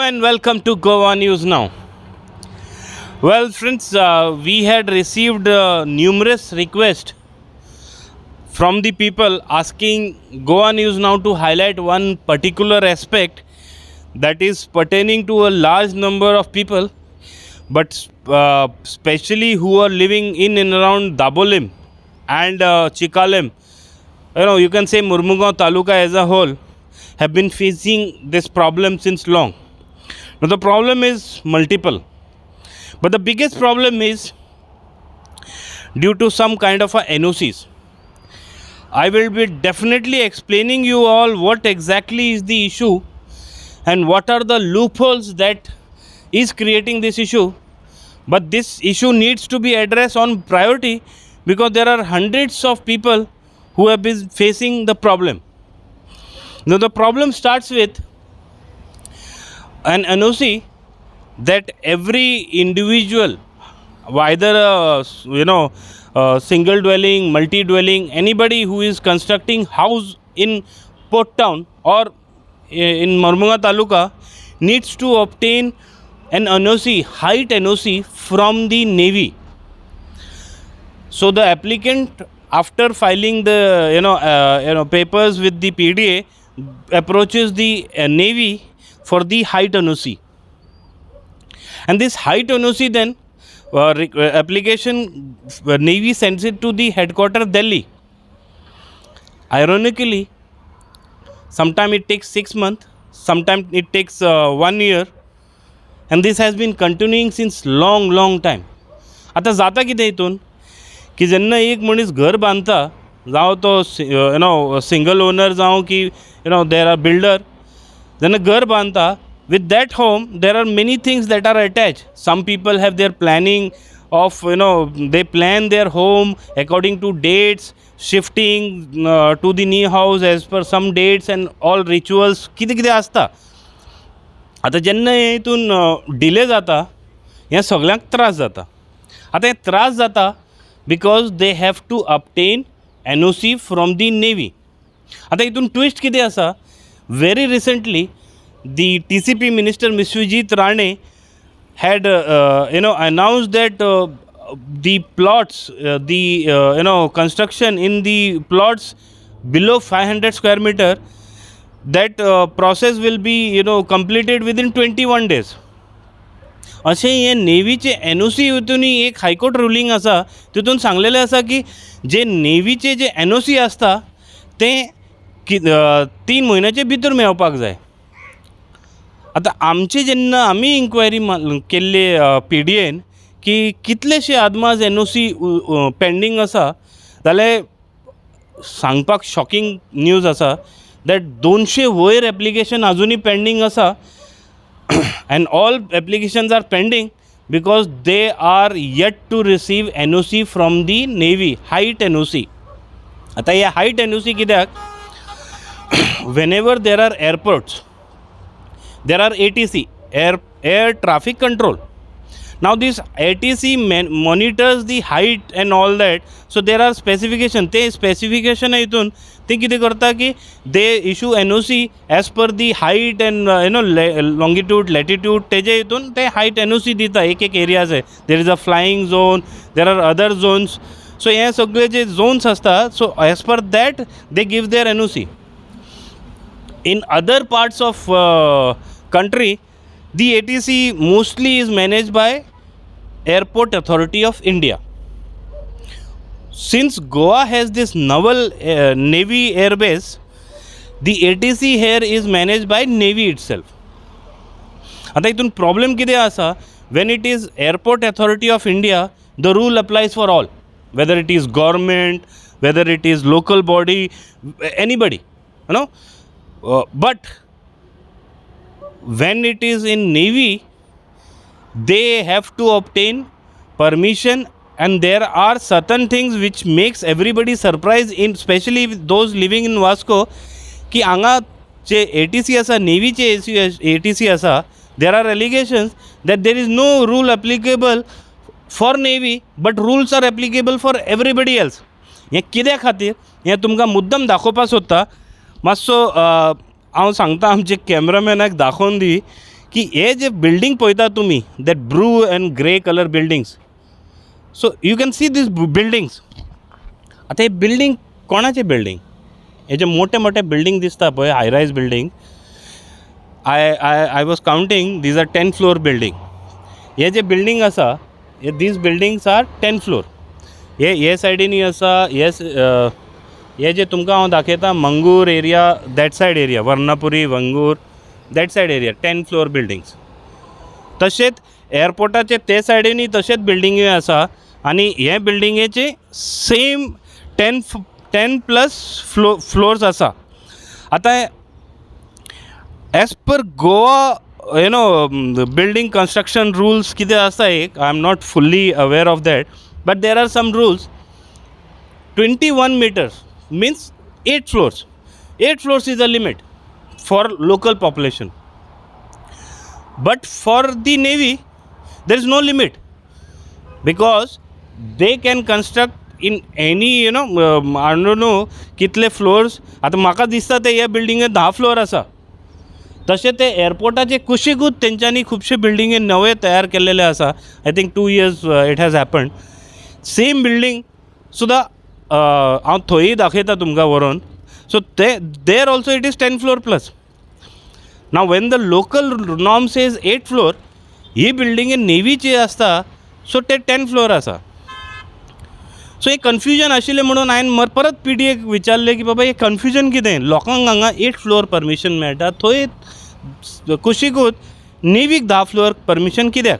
and welcome to GoaNewsNow. Well, friends, we had received numerous requests from the people asking GoaNewsNow to highlight one particular aspect that is pertaining to a large number of people, but especially who are living in and around Dabolim and Chikalem. You can say Murmugaon Taluka as a whole have been facing this problem since long. Now the problem is multiple, but the biggest problem is due to some kind of a NOCs. I will be definitely explaining you all what exactly is the issue and what are the loopholes that is creating this issue. But this issue needs to be addressed on priority because there are hundreds of people who have been facing the problem. Now the problem starts with an NOC that every individual, either a single dwelling, multi dwelling, anybody who is constructing house in Port Town or in Murmugaon Taluka needs to obtain an NOC, height NOC from the Navy. So the applicant, after filing the papers with the PDA, approaches the Navy for the height NOC, and this height NOC then application Navy sends it to the headquarters Delhi. Ironically, sometimes it takes 6 months, sometimes it takes 1 year, and this has been continuing since long time. आता जाता कितें हितून की जेन्ना एक मनीस घर बांदता, जावं तो सिंगल ओनर जावं की देर आर बिल्डर, जेन्ना घर बांदता, with that home there are many things that are attached. Some people have their planning of they plan their home according to dates, shifting to the new house as per some dates and all rituals कितें कितें आसता. आता जेन्ना हितून delay जाता, ह्या सगळ्यांक त्रास जाता. आता हे त्रास जाता because they have to obtain NOC from the Navy. आता हितून ट्विस्ट कितें आसा, very recently the TCP Minister Biswajit Rane had announced that the plots, construction in the plots below 500 square meter, that process will be completed within 21 days. अशें हे नेवीचे NOC हितून एक high court ruling आसा, तितून सांगलेलें आसा की जे नेवीचे जे NOC आसता ते 3 म्हयन्याचे भितर मेळपाक जाय. आता आमचे जेन्ना आमी इन्क्वायरी केल्ले PDAन की कितलेशे आदमास NOC पेंडींग आसा, जाल्यार सांगपाक शॉकिंग न्यूज आसा that 200 वयर एप्लिकेशन अजुनी पेंडींग आसा. And all applications are pending because they are yet to receive NOC from the Navy, height NOC. आता हे height NOC कित्याक, whenever there are airports, there are ATC, air traffic control. Now this ATC monitors the height and all that. So there are specification. ते specification हितून ते कितें करता की they issue NOC as per the height and longitude, latitude. तेजे हितून ते height NOC दिता एक areas आहे. There is a flying zone, there are other zones. So हे सगळे जे zones असतात, so as per that they give their NOC. In other parts of country, the ATC mostly is managed by Airport Authority of India. Since Goa has this naval Navy air base, the ATC here is managed by Navy itself. आता इथून problem किती आसा, when it is Airport Authority of India, the rule applies for all, whether it is government, whether it is local body, anybody, but when it is in Navy, they have to obtain permission, and there are certain things which makes everybody surprised, in especially those living in Vasco, की हांगा जे ATC आसा, Navy चे ATC आसा, there are allegations that there is no rule applicable for Navy, but rules are applicable for everybody else. हे कित्या खातीर हें तुमकां मुद्दम दाखोवपाक सोदता. मातसो हांव सांगता आमचे कॅमेरामॅनाक दाखोवन दी की हे जे बिल्डींग पळयता तुमी that blue and grey colour buildings, so you can see these buildings. आता हे बिल्डींग कोणाचे बिल्डींग? हे जे मोठे मोठे बिल्डींग दिसता पळय, हाय रायज building, I was counting, these are 10 floor building. हे जे बिल्डींग आसा, these buildings are 10 floor. हे सायडीनी आसा, हे जे तुमकां हांव दाखयता Mangor area, that side area, Varunapuri, Vangur, that side area 10 floor buildings. तशेंच एअरपोर्टाचे ते सायडीनी तशेंच बिल्डिंग्यो आसा आनी हे बिल्डिंगेचे सेम 10+ फ्लोर्स आसा. आतां as per Goa building construction rules कितें आसा एक, I am not fully aware of that, but there are some rules. 21 meters means 8 floors. 8 floors is a limit for local population. But for the Navy, there is no limit because they can construct in any, I don't know कितले floors. आता म्हाका दिसता ते ह्या बिल्डिंगेक 10 floor आसा. तशें ते एअरपोर्टाचे कुशीकूच तेंच्यांनी खुबशे बिल्डिंगे नवे तयार केल्लेले आसा. I think 2 years it has happened. Same building सुद्दां हांव थंयय दाखयता तुमकां व्हरोन. So there also it is 10 floor plus. Now Wien the local norm says 8 floor, ही बिल्डिंगे नेवीची आसता, सो ते 10 floor आसा. सो एक कन्फ्युजन आशिल्लें म्हणून हांवें परत PDAक विचारलें की बाबा हें कन्फ्युजन कितें, लोकांक हांगा 8 floor परमिशन मेळटा, थंय कुशीकूच नेवीक 10 floor परमिशन कित्याक?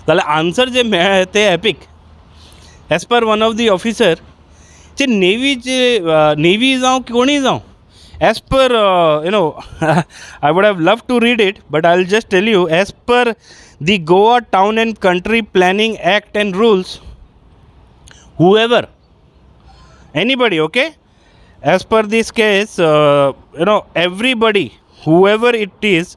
जाल्यार आन्सर जे मेळ्ळें ते epic. As per one of the officer, जे नेवी जावं कोणीय जावं, as per I would have loved to read it, but I'll just tell you, as per the Goa Town and Country Planning Act and rules, whoever, anybody, okay, as per this case, everybody, whoever it is,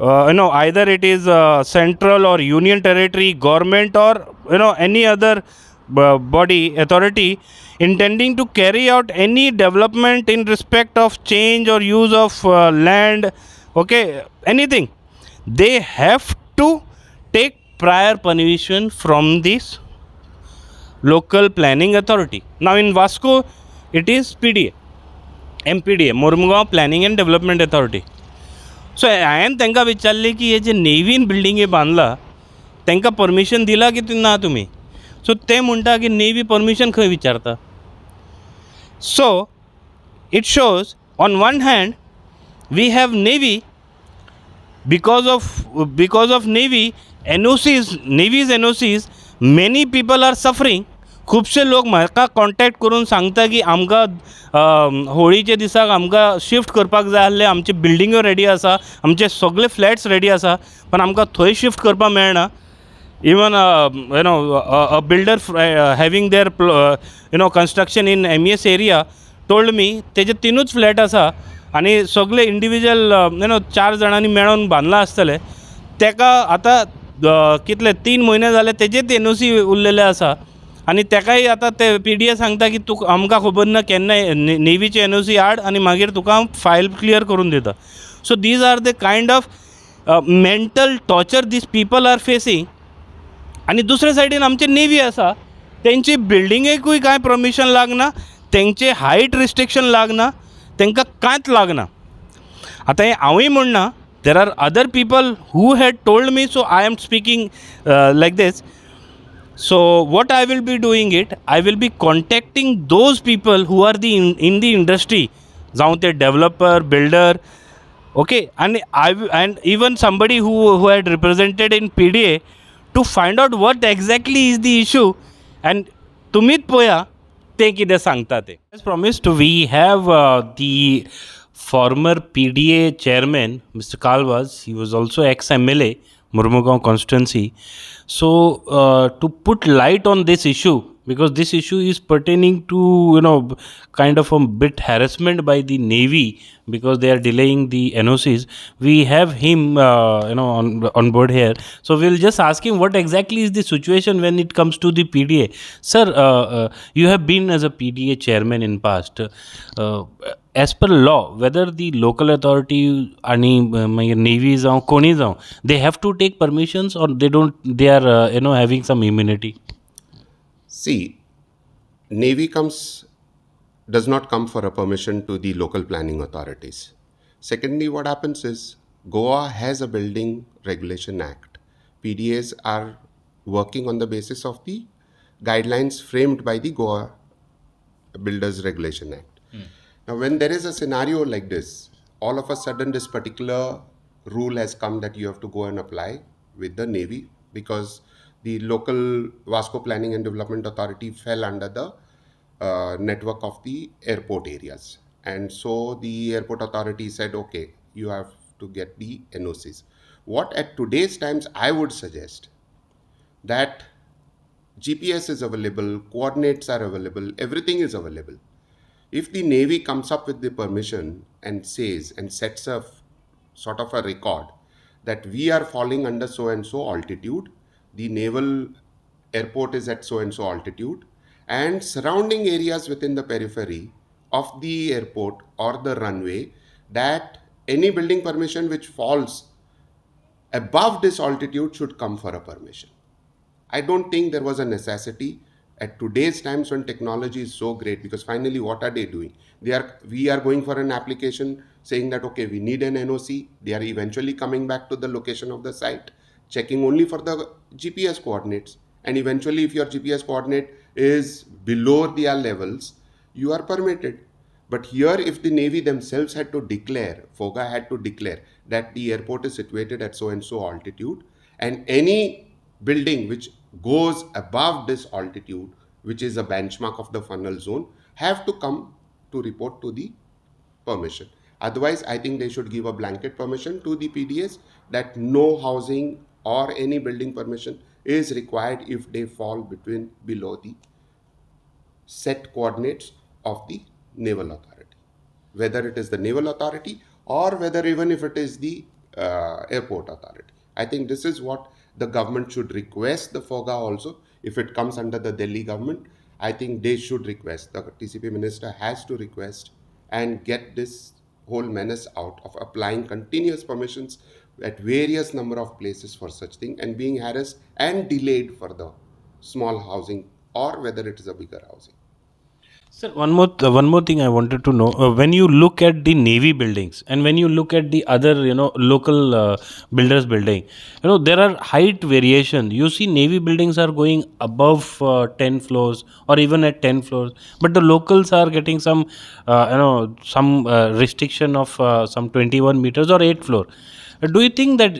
either it is central or union territory, government, or any other body, authority intending to carry out any development in respect of change or use of land, okay, anything, they have to take prior permission from this local planning authority. Now in Vasco, it is PDA, MPDA, Mormugao Planning and Development Authority. So हांवें तांकां विचारलें की हे जे नेवीन बिल्डिंगे बांदला तांकां permission दिला की ना तुमी? सो ते म्हणटा की नेवी परमिशन खंय विचारता. So it shows on one hand we have Navy, because of Navy NOCs, Navy's NOCs, many people are suffering. खुबशे लोक म्हाका कॉन्टॅक्ट करून सांगता की आमकां होळीचे दिसाक आमकां शिफ्ट करपाक जाय आसले, आमचे बिल्डिंग्यो रेडी आसा, आमचे सगळे फ्लॅट्स रेडी आसा, पण आमकां थंय शिफ्ट करपाक मेळना. Even a builder having their construction in MES area told me तेजे 3च फ्लॅट आसा आनी सगळे इंडिविज्युअल 4 जाणांनी मेळून बांदला आसतले. तेका आतां कितले 3 म्हयने जाले तेजेच NOC उरलेले आसा आनी तेकाय आतां ते PDA सांगता की तूं आमकां खबर ना केन्ना नेवीचे NOC हाड आनी मागीर तुका हांव फायल क्लियर करून दिता. So these are the kind of mental torture these people are facing. आनी दुसरे सायडीन आमचे नेवी आसा, तेंची बिल्डिंगेकूय कांय परमिशन लागना, तेंचे हायट रिस्ट्रिक्शन लागना, तांकां कांयच लागना. आतां हें हांवूय म्हणना, there are other people who had told me, so I am speaking like this. So what I will be doing it, I will be contacting those people who are in the industry, जावं ते developer, builder, okay, and even somebody who had represented in PDA to find out what exactly is the issue, and तुमीच पळया ते कितें सांगता ते. As promised, we have the former PDA chairman, Mr. Kalwas. He was also ex-MLA, Mormugao constituency. So to put light on this issue, because this issue is pertaining to kind of a bit harassment by the Navy because they are delaying the NOCs, we have him on board here. So we'll just ask him what exactly is the situation when it comes to the PDA. Sir, you have been as a PDA chairman in past. as per law, whether the local authority any navy जाऊं कोणी जाऊं, they have to take permissions or they don't, they are having some immunity. See, Navy does not come for a permission to the local planning authorities. Secondly, what happens is Goa has a Building Regulation Act. PDAs are working on the basis of the guidelines framed by the Goa Builders Regulation Act. Now, when there is a scenario like this, all of a sudden this particular rule has come that you have to go and apply with the Navy because the local Vasco Planning and Development Authority fell under the network of the airport areas. And so the airport authority said, okay, you have to get the NOCs. What at today's times I would suggest that GPS is available, coordinates are available, everything is available. If the Navy comes up with the permission and says and sets a sort of a record that we are falling under so and so altitude, the naval airport is at so and so altitude, and surrounding areas within the periphery of the airport or the runway, that any building permission which falls above this altitude should come for a permission. I don't think there was a necessity at today's times when technology is so great, because finally what are they doing? We are going for an application saying that okay, we need an NOC. They are eventually coming back to the location of the site, checking only for the GPS coordinates, and eventually if your GPS coordinate is below their levels, you are permitted. But here, if the Navy themselves had to declare, FOGA had to declare that the airport is situated at so and so altitude, and any building which goes above this altitude, which is a benchmark of the funnel zone, have to come to report to the permission. Otherwise, I think they should give a blanket permission to the PDS that no housing or any building permission is required if they fall below the set coordinates of the naval authority, whether it is the naval authority or whether even if it is the airport authority. I think this is what the government should request the FOGA also. If it comes under the Delhi government, I think they should request, the TCP minister has to request and get this whole menace out of applying continuous permissions at various number of places for such thing and being harassed and delayed for the small housing or whether it is a bigger housing. Sir, one more thing I wanted to know. When you look at the Navy buildings and when you look at the other, local builders building, there are height variation. You see, Navy buildings are going above 10 floors or even at 10 floors, but the locals are getting some restriction of some 21 meters or 8 floor. Do you think that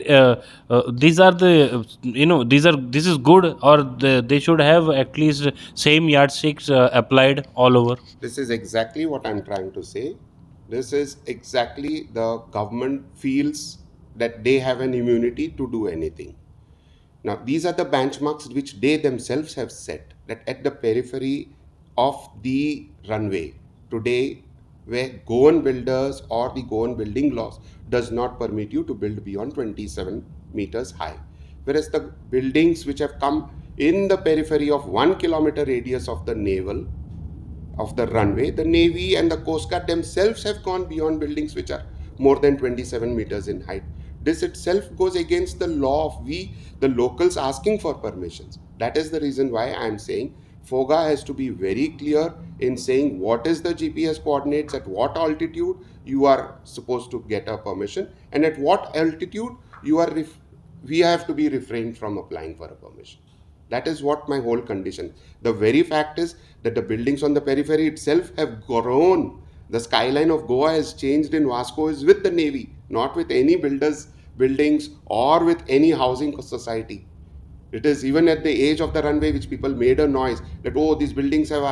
these are the this is good, or they should have at least same yardsticks applied all over? This is exactly what I'm trying to say. This is exactly the government feels that they have an immunity to do anything. Now, these are the benchmarks which they themselves have set, that at the periphery of the runway today, where Goan builders or the Goan building laws does not permit you to build beyond 27 meters high. Whereas the buildings which have come in the periphery of 1 kilometer radius of the naval of the runway, the Navy and the Coast Guard themselves have gone beyond buildings which are more than 27 meters in height. This itself goes against the law of we, the locals, asking for permissions. That is the reason why I am saying FOGA has to be very clear in saying what is the GPS coordinates, at what altitude you are supposed to get a permission, and at what altitude we have to be refrained from applying for a permission. That is what my whole condition. The very fact is that the buildings on the periphery itself have grown. The skyline of Goa has changed in Vasco is with the Navy, not with any buildings or with any housing society. It is even at the edge of the runway which people made a noise that, oh, these buildings have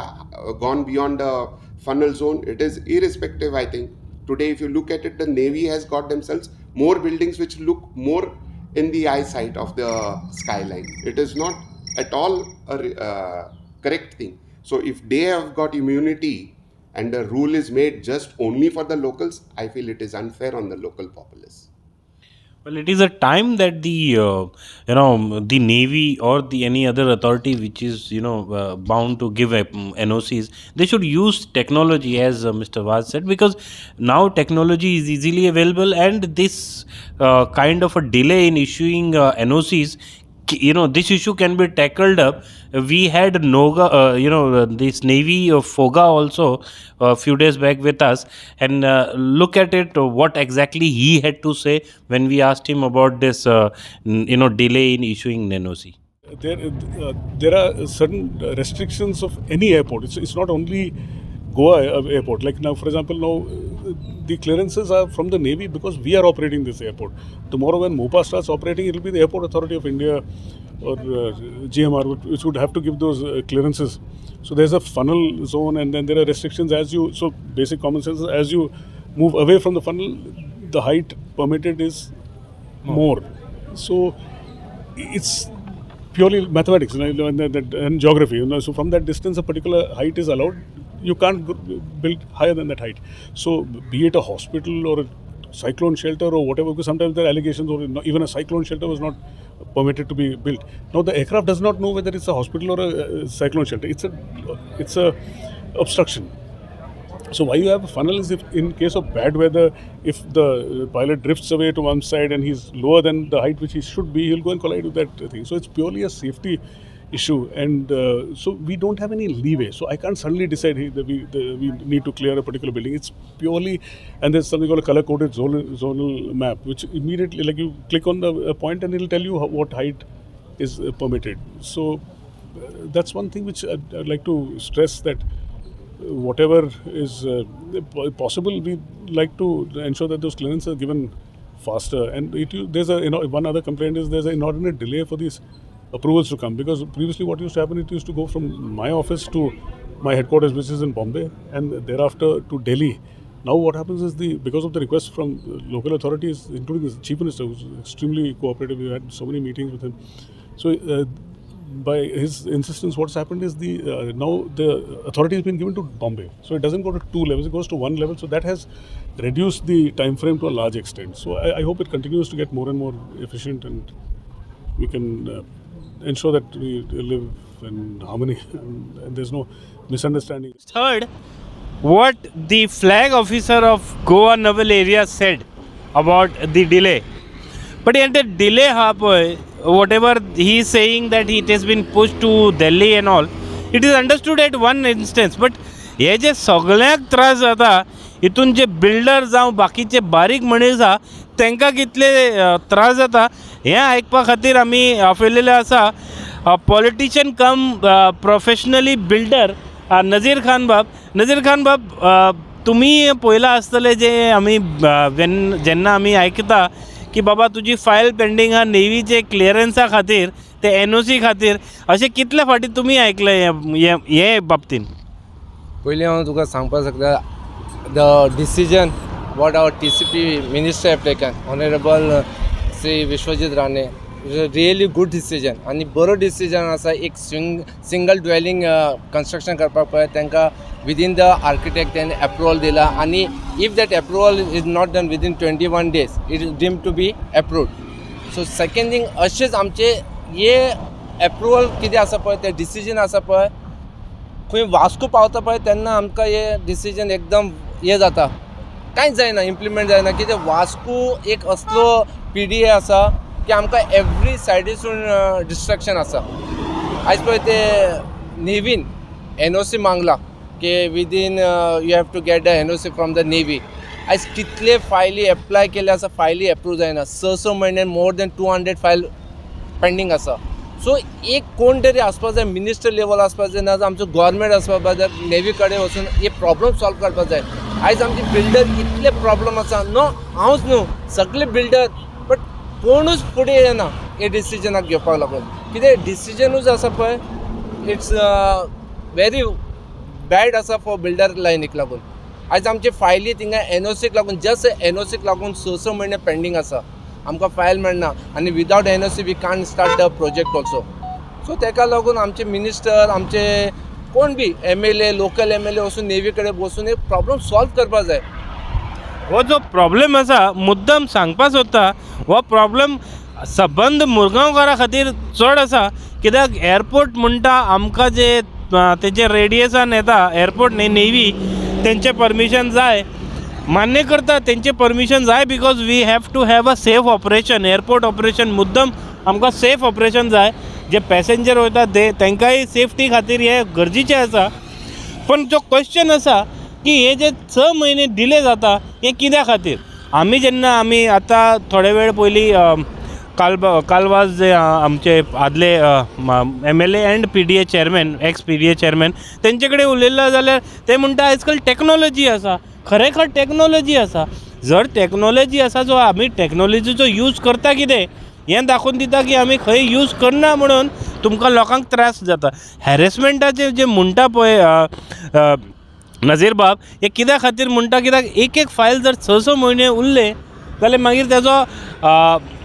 gone beyond the funnel zone. It is irrespective, I think. Today, if you look at it, the Navy has got themselves more buildings which look more in the eyesight of the skyline. It is not at all a correct thing. So if they have got immunity and the rule is made just only for the locals, I feel it is unfair on the local populace. Well, it is a time that the Navy or the any other authority which is bound to give NOCs, they should use technology, as Mr. Vaz said, because now technology is easily available, and this kind of a delay in issuing NOCs, this issue can be tackled up. We had Noga, this Navy of Foga also a few days back with us, and look at it, what exactly he had to say when we asked him about this delay in issuing NOC. There are certain restrictions of any airport. It's not only Goa airport. Like now, for example, the clearances are from the Navy because we are operating this airport. Tomorrow when MOPA starts operating, it will be the Airport Authority of India or GMR which would have to give those clearances. So there's a funnel zone, and then there are restrictions so basic common sense is, as you move away from the funnel, the height permitted is more. So it's purely mathematics, and geography. So from that distance, a particular height is allowed. You can't build higher than that height. So be it a hospital or a cyclone shelter or whatever, because sometimes there are allegations, or even a cyclone shelter was not permitted to be built. Now the aircraft does not know whether it's a hospital or a cyclone shelter. It's a obstruction. So why you have a funnel is if in case of bad weather, if the pilot drifts away to one side and he's lower than the height which he should be, he'll go and collide with that thing. So it's purely a safety issue, and so we don't have any leeway. So I can't suddenly decide that we need to clear a particular building. It's purely, and there's something called a color-coded zonal map, which immediately, like, you click on the point and it'll tell you what height is permitted. So that's one thing which I'd like to stress, that whatever is possible, we like to ensure that those clearances are given faster. And there's one other complaint is there's an inordinate delay for these approvals to come, because previously what used to happen, it used to go from my office to my headquarters, which is in Bombay, and thereafter to Delhi. Now what happens is, because of the request from local authorities, including the Chief Minister, who's extremely cooperative, we had so many meetings with him. So by his insistence, what's happened is now the authority has been given to Bombay. So it doesn't go to 2 levels, it goes to 1 level. So that has reduced the time frame to a large extent. So I hope it continues to get more and more efficient, and we can ensure that we live in harmony and there's no misunderstanding. Third, what the flag officer of Goa Naval Area said about the delay. But in the delay, whatever he is saying that it has been pushed to Delhi and all, it is understood at one instance. But हे जे सगळ्यांक त्रास जाता, हितून जे builder जावं बाकीचे बारीक मनीस आसा तांकां कितले त्रास जाता हें आयकपा खातीर आमी आपयलेले आसा पॉलिटिशियन कम प्रोफेशनली बिल्डर नजीर खान बाब, तुमी पळयलां आसतलें जे आमी जेन्ना आमी आयकता की बाबा तुजी फायल पेंडींग आहा नेवीचे क्लियरन्सा खातीर, ते NOC खातीर, अशें कितले फावटी तुमी आयकलें हे बाबतीन? पयलीं हांव तुका सांगपाक शकता, the decision what our TCP minister have taken, honourable Shri Vishwajit Rane, really good decision आनी बरो डिसिजन आसा. एक सिंगल ड्वेलिंग कन्स्ट्रक्शन करपाक पळय तांकां विदीन द आर्किटेक्ट तेणे अप्रुवल दिला, आनी if that approval is not done within 21 days it is deemed to be approved. So second thing, अशेंच आमचे हे अप्रुवल कितें आसा पळय, तें डिसिजन आसा पळय, खंय वास्को पावता पळय तेन्ना आमकां हे डिसिजन एकदम हे जाता, कांयच जायना, इम्प्लिमेंट जायना. कितें वास्को एक असलो PDA आसा की आमकां एवरी सायडीसून डिस्ट्रक्शन आसा. आयज पळय ते नेवीन NOC मागला की within you have to get the NOC from the navy. आयज कितले फायली एप्लाय केले आसा, फायली अप्रूव जायना. 6 म्हयन्यान मोर दॅन 200 फायल पेंडींग आसा. सो एक कोण तरी आसपाक जाय, मिनिस्टर लेवल आसपाक जाय, नाजाल्यार आमचो गव्हर्मेंट आसपाक जाय, नेवी कडेन वचून हे प्रॉब्लम सॉल्व करपाक जाय. आयज आमचे बिल्डर इतले प्रॉब्लम आसा, हांवूच न्हू, सगळे बिल्डर, बट कोणूच फुडें येना हे डिसिजनाक घेवपाक लागून. कितें डिसिजनूच आसा पळय, इट्स व्हेरी बॅड आसा फॉर बिल्डर लायनीक लागून. आयज आमचे फायली थिंगा NOCक लागून, जस्ट NOCक लागून 6 म्हयने पेंडींग आसा, आमकां फायल मेळना, आनी without NOC we can't start the project also. So ताका लागून आमचे मिनिस्टर, आमचे कोण बी MLA, लोकल MLA वचून नेवी कडेन बसून एक प्रॉब्लम सॉल्व करपाक जाय. हो जो प्रॉब्लेम आसा मुद्दम सांगपा सोदता हो प्रॉब्लेम सबंद मुरगांवकारा खातीर चड आसा कित्याक एअरपोर्ट म्हणटा आमकां जे तेजे रेडियसान येता एअरपोर्ट न्ही नेवी तेंचे परमिशन जाय मान्य करता तेंचे परमिशन जाय because we have to have a safe operation airport operation मुद्दम आमकां सेफ ऑपरेशन जाय जे पॅसेंजर वयता ते तांकांय सेफ्टी खातीर हे गरजेचें आसा पण जो क्वेश्चन आसा की हे जे 6 म्हयने डिले जाता हे कित्या खातीर आमी आतां थोडे वेळ पयलीं कालवाज जे आमचे आदले MLA end PDA chairman x PDA chairman तेंचे कडेन उलयल्लो जाल्यार ते म्हणटा आयज काल टॅक्नॉलॉजी आसा खरेखर टॅक्नॉलॉजी आसा जर टॅक्नॉलॉजी आसा जो आमी टॅक्नॉलॉजीचो यूज करता कितें हें दाखोवन दिता की आमी खंय यूज करना म्हणून तुमकां लोकांक त्रास जाता हॅरेसमेंटाचें जे म्हणटा पळय नजीर बाब हे कित्या खातीर म्हणटा कित्याक एक फायल जर 6 म्हयने उरले जाल्यार मागीर तेजो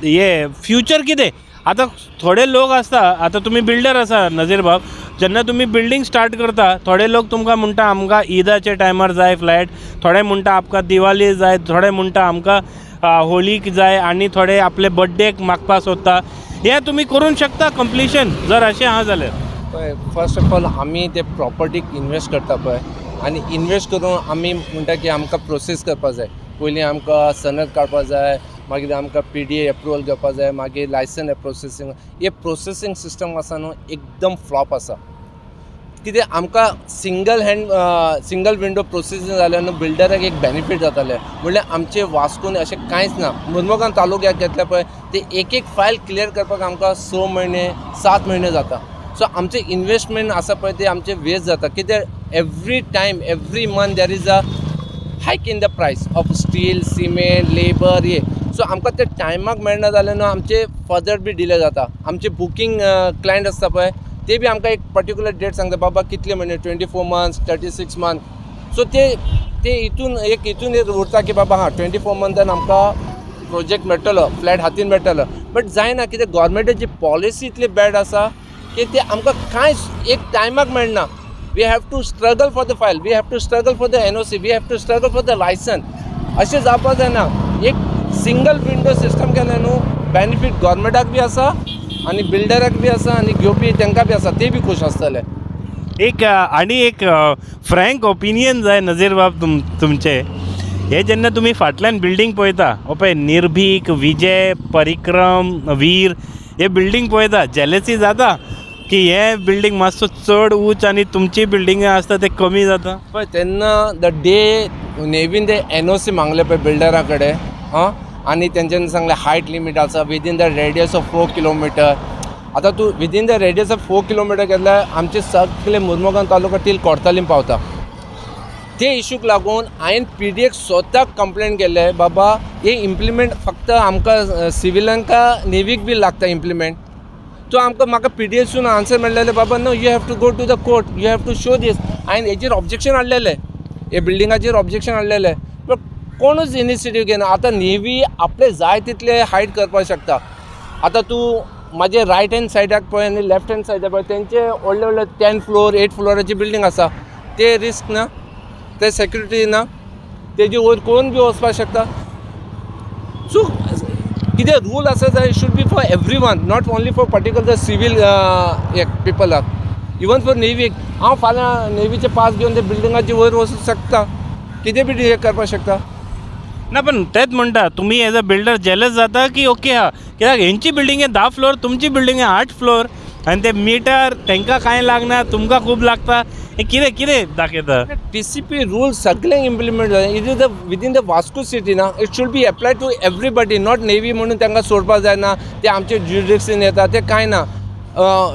हे फ्युचर कितें आतां थोडे लोक आसता आतां तुमी बिल्डर आसा नजीर बाब जेन्ना तुमी बिल्डींग स्टार्ट करता थोडे लोक तुमकां म्हणटा आमकां ईदाच्या टायमार जाय फ्लॅट थोडे म्हणटा आमकां दिवाली जाय थोडे म्हणटा आमकां होळीक जाय आनी थोडे आपले बर्थडेक मागपा सोदता हें तुमी करूंक शकता कंप्लिशन जर अशें आहा जाल्यार पळय फर्स्ट ऑफ ऑल आमी ते प्रॉपर्टीक इन्वेस्ट करता पळय आनी इन्वेस्ट करून आमी म्हणटा की आमकां प्रोसेस करपाक जाय पयलीं आमकां सनद काडपाक जाय मागीर आमकां PDA एप्रुवल घेवपाक जाय मागीर लायसन प्रोसेसींग हे प्रोसेसींग सिस्टम आसा न्हू एकदम फ्लॉप आसा कितें आमकां सिंगल विंडो प्रोसेसींग जाल्यार न्हू बिल्डराक एक बेनिफीट जातालें म्हणल्यार आमचे वास्कोन अशें कांयच ना मुरमुगांव तालुक्याक घेतल्या पळय ते एक फायल क्लियर करपाक आमकां 6 म्हयने 7 म्हयने जाता सो आमचें इन्वेस्टमेंट आसा पळय ते आमचें वेस्ट जाता कित्याक every month there is a हायक इन द प्रायस ऑफ स्टील सिमेंट लेबर हे सो आमकां ते टायमाक मेळना जाल्यार न्हू आमचे फर्दर बी डिले जाता आमचे बुकींग क्लायंट आसता पळय ते बी आमकां एक पर्टिक्युलर डेट सांगता बाबा कितले म्हयने 24 मंथ्स 36 मंथ सो ते हितून उरता की बाबा 24 मंथान आमकां प्रोजेक्ट मेळटलो फ्लॅट हातीन मेळटलो बट जायना कित्याक गव्हर्मेंटाची पॉलिसी इतली बॅड आसा की ते आमकां कांयच एक टायमाक मेळना we have to struggle for the file we have to struggle for the NOC we have to struggle for the licence अशें जावपाक जायना एक सिंगल विंडो सिस्टम केलें न्हू बेनिफीट गव्हर्मेंटाक बी आसा आनी बिल्डराक बी आसा आनी घेवपी तांकां बी आसा ते बी खूश आसतले एक फ्रँक ओपिनियन जाय नजीर बाब तुमचे हे जेन्ना तुमी फाटल्यान बिल्डींग पळयता हो पळय निर्भीक विजय परिक्रम वीर हे बिल्डींग पळयता जेलसी जाता की हे बिल्डींग मातसो चड उंच आनी तुमची बिल्डींग आसता ते कमी जाता पळय तेन्ना द डे नेवीन ते NOC मागले पळय बिल्डरा कडेन आनी तेंच्यांनी सांगलें हायट लिमीट आसा within the radius of 4 kilometre आतां तूं within the radius of 4 kilometre घेतल्यार आमचे सगळे मुरमुगांव तालुका टील कोर्तालीम पावता ते इशूक लागून हांवें PDAक स्वताक कंप्लेंट केले बाबा हे इम्प्लिमेंट फक्त आमकां सिविलांका नेवीक बी लागता इम्प्लिमेंट तो आमकां म्हाका PDAसून आन्सर मेळ्ळेलें बाबा no you have to go to the court you have to show this हांवें हेजेर ऑब्जेक्शन हाडलेलें हे बिल्डिंगाचेर ऑब्जेक्शन हाडलेलें बट कोणूच इनिशिएटीव घेना आतां नेवी आपले जाय तितले हायट करपाक शकता आतां तूं म्हाजे रायट हँड सायडाक पळय आनी लेफ्ट हँड सायडाक पळय तेंचे व्हडले 10 फ्लोर 8 फ्लोराची बिल्डींग आसा ते रिस्क ना ते सेक्युरिटी ना तेजे वयर कोण बी वचपाक शकता सो कितें रूल आसा जाय should be for every one not only for particular the civil पिपलाक इवन फॉर नेवीक हांव फाल्यां नेवीचे पास घेवन ते बिल्डिंगाचे वयर वचूंक शकता कितें बी हे करपाक शकता ना पण तेच म्हणटा तुम्ही एज अ बिल्डर जेलस जाता की ओके हा कित्याक हेंची बिल्डींग 10 फ्लोर तुमची बिल्डींग 8 फ्लोर आनी ते मिटर तांकां कांय लागना तुमकां खूब लागता हे कितें दाखयता TCP रूल सगळे इम्प्लिमेंट जाय it is the within the Vasco city ना it should be apply to everybody not navy म्हणून तांकां सोडपाक जायना ते आमचे ज्युडिक्शन येता ते कांय ना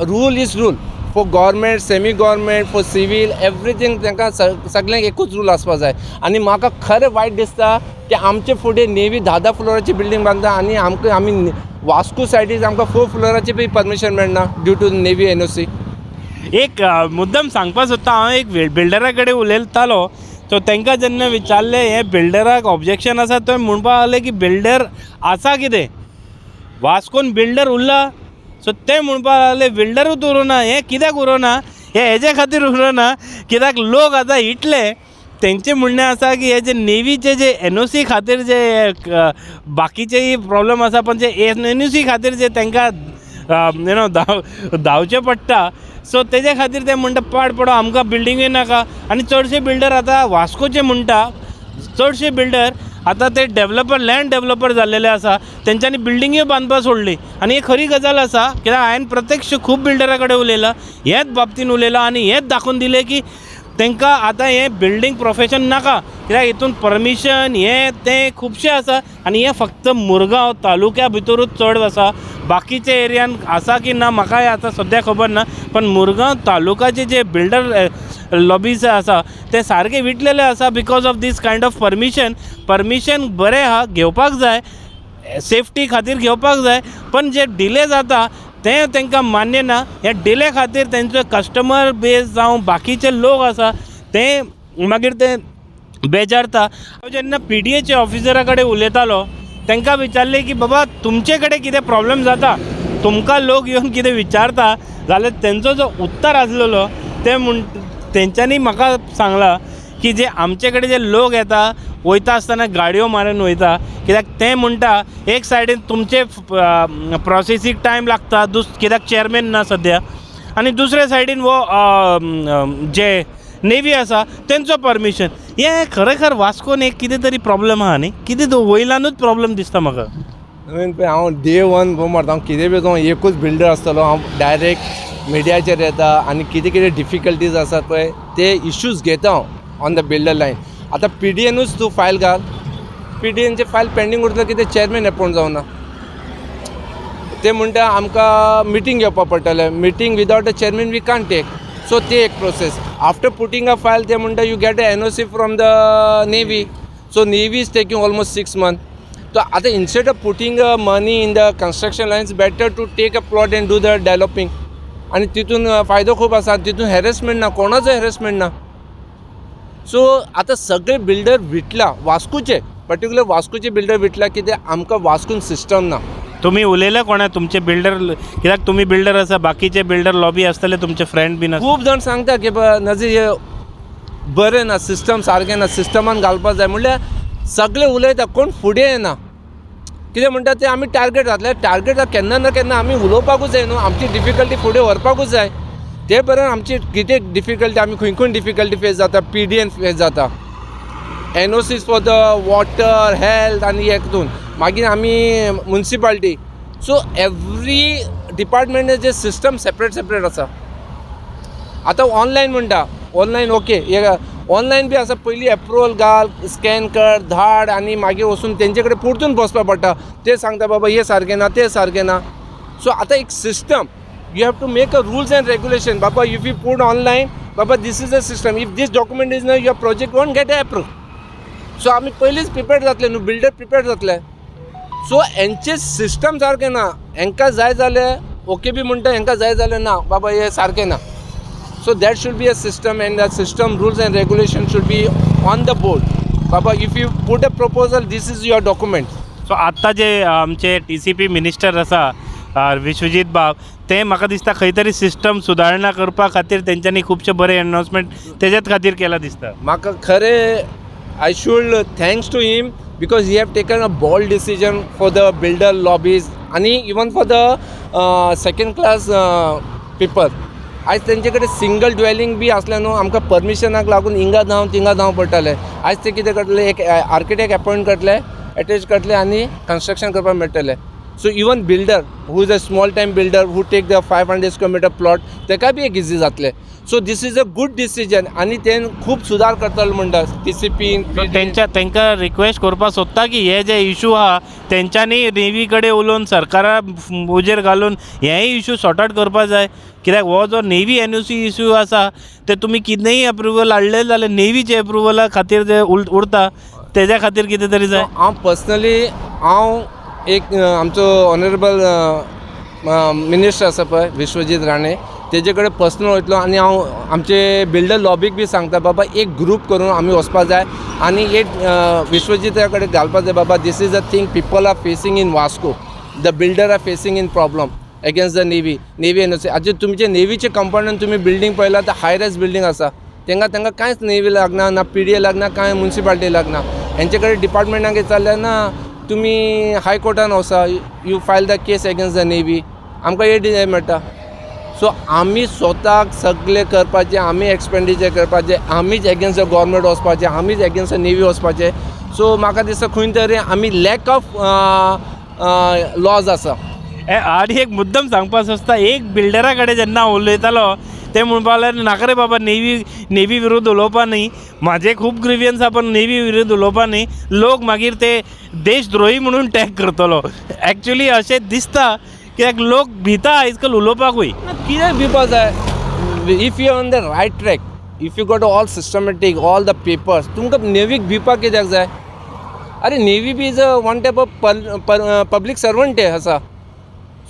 rule is rule for government semi government for civil everything तांकां सगळ्यांक एकूच रूल आसपाक जाय आनी म्हाका खरें वायट दिसता की आमचे फुडें नेवी 10 फ्लोराची बिल्डींग बांदता आनी आमी वास्को सायडीक आमकां 4 फ्लोराची बी परमिशन मेळना ड्यू टू नेवी NOC एक मुद्दम सांगपाक सोदता हांव एक बिल्डरा कडेन उलयतालो सो तांकां जेन्ना विचारलें हे बिल्डराक ऑब्जेक्शन आसा तो म्हणपाक लागले की बिल्डर आसा कितें वास्कोन बिल्डर उरला सो ते म्हणपाक लागले बिल्डरूच उरूना हें कित्याक उरूना हें हेजे खातीर उरूना कित्याक लोक आतां इटले तेंचे म्हणणें आसा की हे जे नेवीचे जे NOC खातीर जे बाकीचेय प्रॉब्लेम आसा पण जे NOC खातीर जे तांकां धांवचें पडटा सो तेजे खातीर ते म्हणटा पाड पडो आमकां बिल्डिंगूय नाका. आनी चडशे बिल्डर आतां वास्कोचे म्हणटा चडशे बिल्डर आतां ते डेवलपर लँड डेवलपर जाल्लेले आसा तेंच्यांनी बिल्डिंगूय बांदपा सोडली. आनी ही खरी गजाल आसा कित्याक हांवें प्रत्यक्ष खूब बिल्डरा कडेन उलयलां हेच बाबतीन उलयलां आनी हेच दाखोवन दिलें की तांकां आतां हें बिल्डींग प्रोफेशन नाका कित्याक हितून परमिशन हें तें खुबशें आसा आनी हें फक्त मुरगांव तालुक्या भितरूच चड आसा. बाकीचे एरियान आसा की ना म्हाकाय आतां सद्या खबर ना पण मुरगांव तालुकाचे जे बिल्डर लॉबीज आसा ते सारके विटलेले आसा because of this kind of permission बरें आहा घेवपाक जाय सेफ्टी खातीर घेवपाक जाय पण जे डिले जाता तें तांकां मान्य ना. ह्या डिले खातीर तेंचो कस्टमर बेज जावं बाकीचे लोक आसा ते मागीर ते बेजारता. हांव जेन्ना PDAचे ऑफिसरा कडेन उलयतालो तांकां विचारलें की बाबा तुमचे कडेन कितें प्रॉब्लेम जाता तुमकां लोक येवन कितें विचारता जाल्यार तेंचो जो उत्तर आसलेलो तेंच्यांनी म्हाका सांगलां की जे आमचे कडेन जे लोक येता वयता आसतना गाडयो मारून वयता कित्याक ते म्हणटा एक सायडीन तुमचे प्रोसेसीक टायम लागता कित्याक चेअरमॅन ना सद्या आनी दुसरे सायडीन वो जे नेवी आसा तेंचो परमिशन हें खरेखर वास्कोन एक कितें तरी प्रॉब्लेम आहा न्ही कितें तो वयल्यानूच प्रॉब्लेम दिसता म्हाका. हांव डे वन मारता हांव कितें बी जावं एकूच बिल्डर आसतलो हांव डायरेक्ट मिडियाचेर येता आनी कितें कितें डिफिकल्टीज आसा पळय ते इश्यूज घेता हांव ऑन द बिल्डर लायन. आतां PDAनूच तूं फायल घाल PDAचे फायल पेंडींग उरता कितें चेअरमॅन अपॉयंट जावना ते म्हणटा आमकां मिटींग घेवपा पडटलें meeting without a chairman we can't take so ते एक process after putting a file ते म्हणटा you get a NOC from the navy so navy is taking almost 6 months. So आता instead of putting money in the construction lines better to take a plot and do the developing आणि तितून फायदो खूप आसा तितून harassment ना कोणाचो harassment ना. सो आता सगळे बिल्डर विटला वास्कोचे पर्टिक्युलर वास्कोचे बिल्डर विटला कित्याक आमकां वास्कोन सिस्टम ना. तुम्ही उलयला कोणा तुमचे बिल्डर कित्याक तुम्ही बिल्डर आसा बाकीचे बिल्डर लॉबी आसतले तुमचे फ्रेंड बीन खूब जाण सांगता की नजी बरें ना सिस्टम सारकें ना सिस्टमान घालपाक जाय म्हणल्यार सगळे उलयता कोण फुडें येना कितें म्हणटा ते आमी टार्गेट घातले टार्गेट केन्ना ना केन्ना आमी उलोवपाकूच जाय न्हू आमची डिफिकल्टी फुडें व्हरपाकूच जाय ते बरें आमची कितें डिफिकल्टी आमी खंय खंय डिफिकल्टी फेस जाता PDAन फेस जाता NOCs for the water health आनी हेतून मागीर आमी म्युनिसिपालिटी सो एवरी डिपार्टमेंटाचे सिस्टम सेपरेट आसा. आतां ऑनलायन म्हणटा ऑनलायन ओके ऑनलायन बी आसा पयलीं एप्रुवल घाल स्कॅन कर धाड आनी मागीर वचून तेंचे कडेन परतून बसपा पडटा ते सांगता बाबा हे सारकें ना ते सारकें ना. सो आतां एक system you have to make a rules and regulation baba if you put online baba this is a system if this document is not your project won't get approved. So आमी पयलींच prepared जातले न्हू builder prepared जातले so हेंचे system सारकें ना हेंकां जाय जाल्यार ओके बी म्हणटा हेंकां जाय जाल्यार ना बाबा हे सारकें ना. So that should be a system and the system rules and regulation should be on the board. Baba if you put a proposal this is your document. So आत्ता जे आमचे TCP मिनिस्टर आसा विश्वजीत बाब ते म्हाका दिसता खंय तरी सिस्टम सुदारणा करपा खातीर तेंच्यांनी खुबशे बरे अनाउन्समेंट तेज्याच खातीर केला दिसता. म्हाका खरें I should thanks to him because he have taken a bold decision for the builder lobbies and even for the second class people. आज तेंचे कडेन सिंगल ड्वेलिंग बी आसलें न्हू आमकां परमिशनाक लागून हिंगा धांव तिंगा धांव पडटालें आज ते कितें करतले एक आर्किटेक्ट अपॉयंट करतले अटॅच करतले आनी कन्स्ट्रक्शन करपाक मेळटलें. So even builder who is a small time builder who take the 500 square meter plot तेका बी एक इजी जातलें. So this is a good decision आनी तें खूब सुदार करतलो म्हणटा TCP. तांकां रिक्वेस्ट करपाक सोदता की हे जे इशू आहा तेंच्यांनी नेवी कडेन उलोवन सरकारा उजेर घालून हेय इशू सॉर्ट आउट करपाक जाय कित्याक हो जो नेवी NOC इशू आसा ते तुमी कितेंय अप्रुवल हाडले जाल्यार नेवीचे अप्रुवला खातीर जे उरता तेज्या खातीर कितें तरी जाय. हांव पर्सनली एक आमचो ऑनरेबल मिनिस्टर आसा पळय विश्वजीत राणे तेजे कडेन पर्सनल वयतलो आनी हांव आमचे बिल्डर लॉबीक बी सांगता बाबा एक ग्रूप करून आमी वचपाक जाय आनी एक विश्वजीता कडेन घालपाक जाय बाबा this is a thing people are facing in Vasco the builder are facing in problem against the navy NOC. आज तुमचे नेवीचे कंपाउंडान तुम्ही बिल्डींग पळयला तर हाय रायज बिल्डींग आसा तांकां कांयच नेवी लागना, ना PDA लागना, कांय म्युन्सिपालिटी लागना. हेंचे कडेन डिपार्टमेंटान कितें जाल्लें ना, तुमी हायकोर्टान वचा, you file the case against the navy, आमकां AD मेळटा. सो आमी स्वताक सगळें करपाचें, आमी एक्सपेंडिचर करपाचें, आमीच एगेन्स्ट द गव्हर्मेंट वचपाचें, आमीच एगेन्स्ट द नेवी वचपाचें. सो म्हाका दिसता खंय तरी आमी लॅक ऑफ लॉज आसा. आनी एक मुद्दम सांगपाक सोदता, एक बिल्डरा कडेन जेन्ना उलयतालो ते म्हणपाक लागले नाका रे बाबा नेवी विरुद्ध उलोवपा न्ही, म्हाजे खूब ग्रिवियन्स आहा पण नेवी विरुद्ध उलोवपा न्ही, लोक मागीर ते देशद्रोही म्हणून टॅग करतलो. एक्चुअली अशें दिसता कित्याक लोक भिता आयज काल उलोवपाकूय. कित्याक भिवपा जाय? If you on the right track, if you got all systematic, all the papers, तुमकां नेवीक भिवपाक कित्याक जाय? अरे नेवी बी is one type of public servant आसा.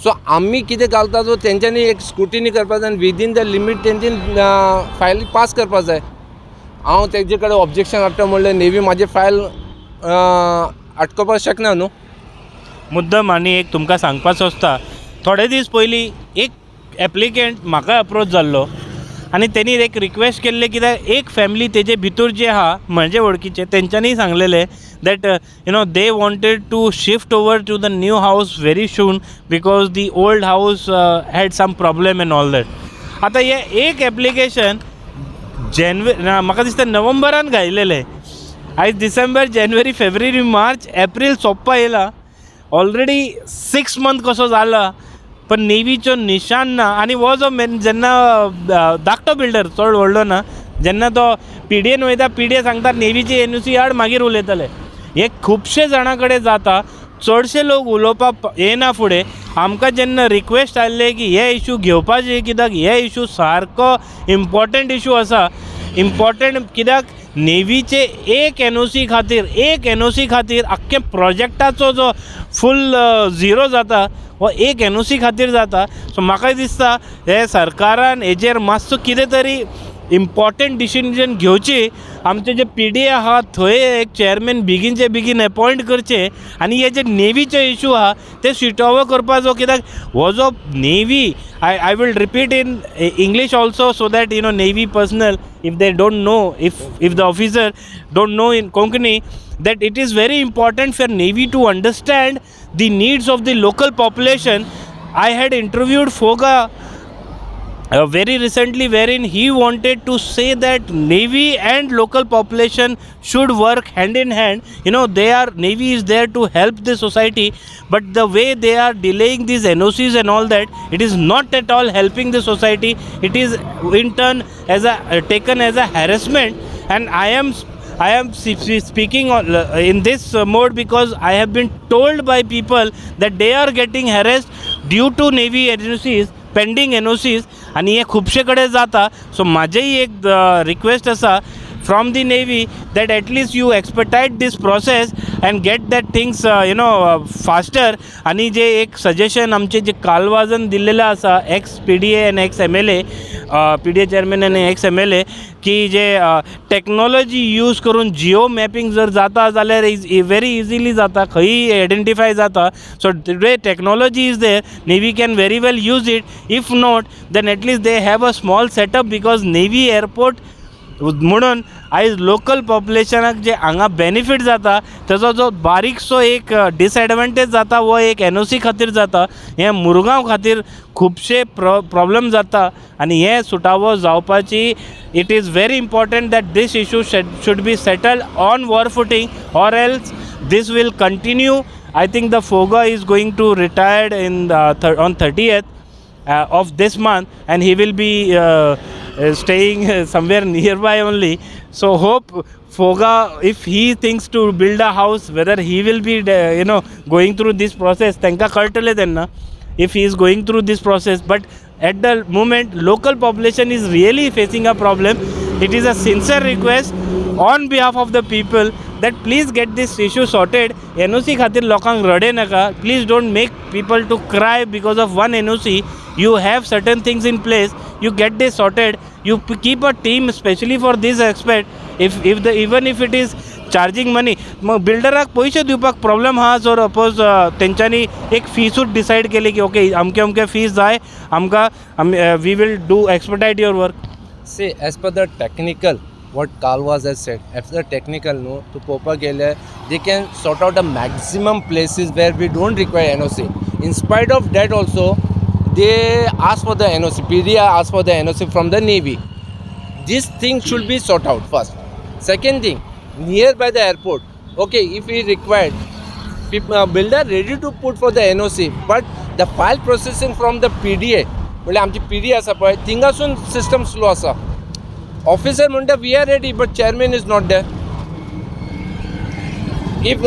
सो आमी कितें घालता जो तेंच्यांनी एक स्क्रुटिनी करपा जाय आनी विदीन द लिमीट तेंची फायल पास करपा जाय. हांव तेजे कडेन ऑब्जेक्शन हाडटा म्हणल्यार नेवी म्हाजी फायल आटकोवपाक शकना न्हू. मुद्दम आनी एक तुमकां सांगपाक सोदता, थोडे दीस पयलीं एक एप्लिकंट म्हाका अप्रोच जाल्लो आनी तेणी एक रिक्वेस्ट केल्ले, कित्याक एक फॅमिली तेजे भितर जे आहा म्हजे वळखीचे, तेंच्यांनी सांगलेले that they wanted to shift over to the new house very soon because the old house had some problem and all that. आतां हे एक एप्लिकेशन म्हाका दिसता नोव्हेंबरान घायलेलें. आयज डिसेंबर, जानेवारी, फेब्रुवारी, मार्च, एप्रील सोंपपा येयला. ऑलरेडी 6 मंथ कसो जाला पण नेवीचो निशान ना. आनी हो जो जेन्ना धाकटो बिल्डर, चड व्हडलो ना, जेन्ना तो PDAन वयता, PDA सांगता नेवीची NOC हाड, मागीर उलयतले. हे खुबशे जाणां कडेन जाता. चडशे लोक उलोवपाक येना फुडें. आमकां जेन्ना रिक्वेस्ट आयल्ले की हे इशू घेवपाचे, कित्याक हे इशू सारको इम्पॉर्टंट इशू आसा. इम्पॉर्टंट कित्याक नेवीचे एक NOC खातीर आख्खे प्रोजेक्टाचो जो फूल झिरो जाता हो एक NOC खातीर जाता. सो म्हाका दिसता हे सरकारान हेजेर मातसो कितें तरी इम्पॉर्टंट डिसिजन घेवची. आमचे जे PDA आहा थंय एक चेअरमॅन बेगीनचे बेगीन अपॉयंट करचे आनी हे जे नेवीचे इशू आहा ते स्विच ओवर करपाचो. कित्याक हो जो navy, I will repeat in English also so that Navy personnel, if they don't know, if the officer don't know in Konkani, that it is very important for Navy to understand the needs of the local population. I had interviewed Foga very recently, wherein he wanted to say that Navy and local population should work hand in hand. Navy is there to help the society, but the way they are delaying these NOCs and all that, it is not at all helping the society. It is in turn taken as a harassment. And I am speaking in this mode because I have been told by people that they are getting harassed due to Navy NOCs, pending NOCs, आणि हे खुबशे कडेन जाता. So म्हाजेय एक request आसा from the navy that at least you expedite this process and get that things faster. आणि जे एक सजेशन आमचे जे कालवाजन दिल्लेलं आसा एक्स PDA आणि एक्स MLA, PDA चेअरमॅन आणि एक्स MLA, की जे टेक्नॉलॉजी यूज करून जिओ मॅपिंग जर जाता जाल्यार व्हेरी इजिली जाता, खंयी आयडेंटिफाय जाता. So today technology is there, navy can very well use it. If not then at least they have a small setup because navy airport म्हणून आयज लोकल पॉप्युलेशनाक जे हांगा बेनिफीट जाता तेजो जो बारीकसो एक डिसएडवांटेज जाता वो एक NOC खातीर जाता. हे मुरगांव खातीर खुबशे प्रॉब्लेम जाता आनी हे सुटावो जावपाची. It is very important that this issue should be settled on war footing or else this will continue. I think the Foga is going to retire on 30th of this month, and he will be staying somewhere nearby only. So hope Foga, if he thinks to build a house, whether he will be going through this process, त्यांका कळटले त्यांना if he is going through this process. But at the moment local population is really facing a problem. It is a sincere request on behalf of the people that please get this issue sorted. NOC खातीर लोकांक रडे नाका. Please don't make people to cry because of one NOC. You have certain things in place, you get this sorted, you keep a team especially for this aspect. Even if it is charging money, मग बिल्डराक पयशे दिवपाक problem आहा. So suppose तेंच्यांनी एक फीसूच decide केली की okay अमके fees जाय आमकां, we will do expertise your work. See, as per the technical, what Kalwas has said, as the technical, no, to Popa Gele, they can sort out the maximum places where we don't require NOC. In spite of that also, they ask for the NOC. PDI asked for the NOC from the Navy. This thing should be sorted out first. Second thing, nearby the airport, okay, if we required, builder ready to put for the NOC, but the file processing from the PDA, म्हणजे आमची PDA आसा पळय थिंगासून system slow आसा. Officer म्हणटा we are ready but chairman is not there. If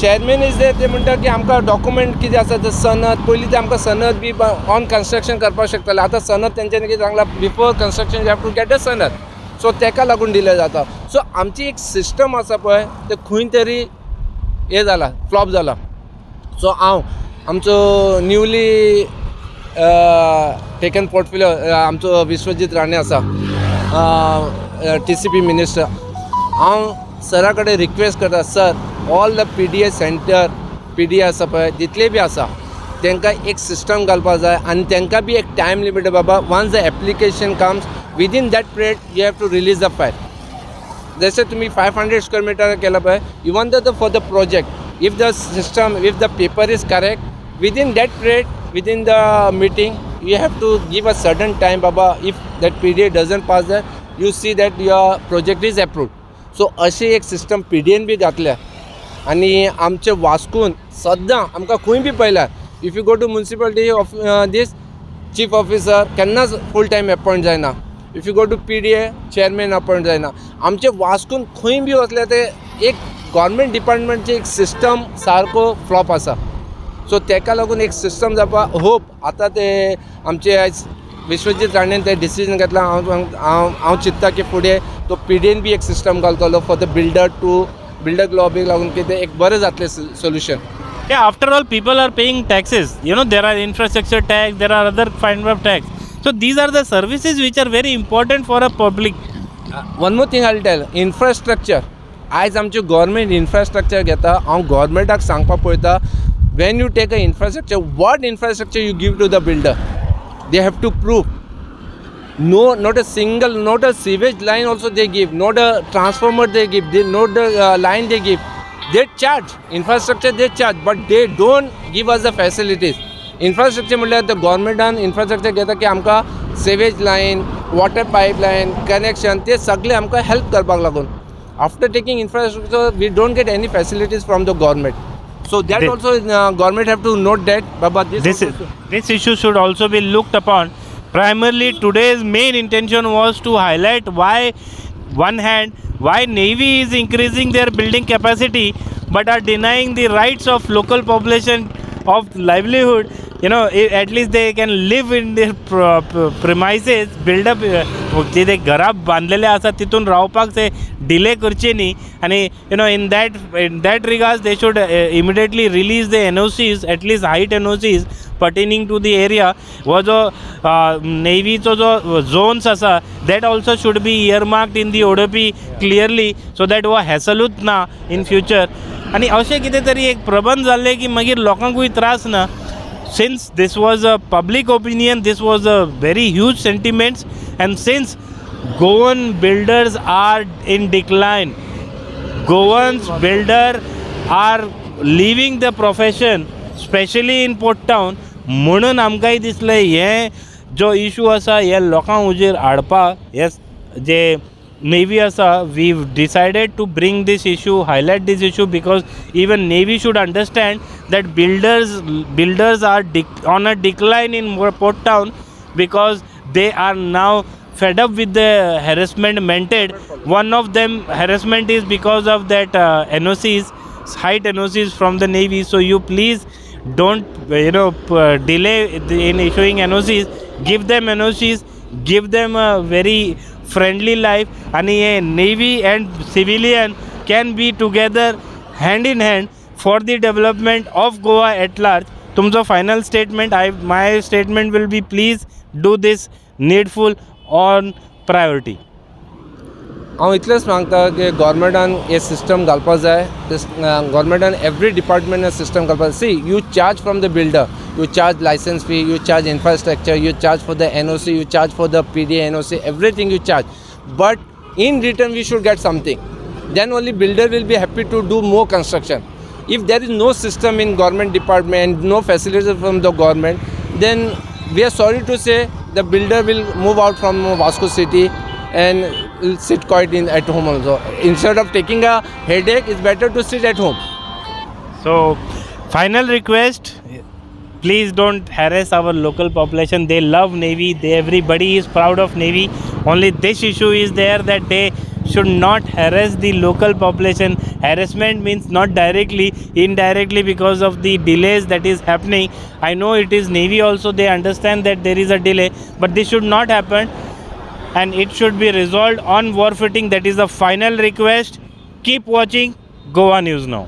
chairman is there ते म्हणटा की आमकां डॉक्युमेंट कितें आसा ते सनद पयलीं ते आमकां सनद बी ऑन कन्स्ट्रक्शन करपाक शकताले. आतां सनद तेंच्यांनी कितें सांगलां before construction you have to get a सनद. सो तेका लागून डिले जाता. सो आमची एक सिस्टम आसा पळय ते खंय तरी हे जाला फ्लॉप जाला. सो हांव आमचो न्यूली टेकन पोर्टफोलियो आमचो विश्वजीत राणे आसा TCP मिनिस्टर. हांव सरा कडेन रिक्वेस्ट करता sir all the PDA centre PDA आसा पळय जितले बी आसा तांकां एक सिस्टम घालपाक जाय आनी तांकां बी एक टायम लिमीट बाबा once the application comes within that period you have to release the file. जसे तुम्ही 500 स्क्वेअर मीटर केलं पाहिजे even the for the project if the system if the paper is correct within that period within the meeting you have to give a certain time baba if that PDA doesn't pass that you see that your project is approved. So अशी एक system PDAन बी घातल्या आनी आमचे वास्कून सद्दां आमकां खंय बी पळयल्यार if you go to municipality of this chief officer केन्नाच फूल टायम अपॉयंट जायना. If you go to PDA chairman appoint जायना. आमचे वास्कून खंय बी वचले ते एक गव्हर्मेंट डिपार्टमेंटचे एक सिस्टम सारको फ्लॉप आसा. सो तेका लागून एक सिस्टम जावपा होप आतां ते आमचे आयज विश्वजीत राणेन ते डिसिजन घेतला. हांव चिंत्ता की फुडें तो PDAन बी एक सिस्टम घालतलो फॉर द बिल्डर लॉबीक लागून कितें एक बरें जातलें solution. Yeah, after all, people are paying taxes. You know, there are infrastructure tax, there are other kind of tax. So these are the services which are very important for a public. One more thing I'll tell, infrastructure. आयज आमचे government infrastructure घेता. हांव गव्हर्मेंटाक सांगपाक पळयता when you take an infrastructure, what infrastructure you give to the builder, they have to prove. No, not a single, not a sewage line also they give, not a transformer they give, not the line they give. They charge, infrastructure they charge, but they don't give us the facilities. Infrastructure म्हटल्यार the government infrastructure घेता की आमकां sewage line, water pipeline, connection ते सगळे आमकां help करपाक लागून. After taking infrastructure, we don't get any facilities from the government. So that also government have to note that baba This issue should also be looked upon. Primarily today's main intention was to highlight why Navy is increasing their building capacity but are denying the rights of local population of livelihood. You know, at least they can live in their premises, build up जे ते घरा बांधलेले आसा तितून रावपाक ते delay करचे न्ही. आणि you know in that regards they should immediately release the NOCs, at least height NOCs pertaining to the area. वो जो नेव्हीचो जो zones आसा that also should be earmarked in the ODP clearly so that वो हॅसलूच ना in future. आणि अशें कितें तरी एक प्रबंध जाल्ले की मागीर लोकांकूय त्रास ना. Since this was a public opinion, this was a very huge sentiments, and since Goan builders are in decline, Goan's builder are leaving the profession, especially in Port Town. म्हणून आमकांय दिसलें हे जो इशू आसा हे लोकांक उजेर हाडपाक हे जे Navy asa, we've decided to bring this issue, highlight this issue because even Navy should understand that builders are on a decline in Port Town because they are now fed up with the harassment meted. One of them harassment is because of that NOCs, height NOCs from the Navy. So you please don't delay in issuing NOCs. Give them NOCs, give them a very friendly life, and Navy and civilian can be together hand in hand for the development of Goa at large. Tumcho final statement. My statement will be please do this needful on priority. हांव इतलेंच सांगता की गव्हर्मेंटान हे system घालपा जाय. गव्हर्मेंटान every department system घालपा. See you charge from the builder, you charge license fee, you charge infrastructure, you charge for the NOC, you charge for the PDA NOC, everything you charge. But in return we should get something. Then only builder will be happy to do more construction. If there is no system in government department, no facilities from the government, then we are sorry to say the builder will move out from Vasco city and will sit quiet at home also. Instead of taking a headache, it's better to sit at home. So, final request. Please don't harass our local population. They love Navy. Everybody is proud of Navy. Only this issue is there that they should not harass the local population. Harassment means not directly, indirectly, because of the delays that is happening. I know it is Navy also. They understand that there is a delay, but this should not happen, and it should be resolved on war footing. That is the final request. Keep watching Goa News Now.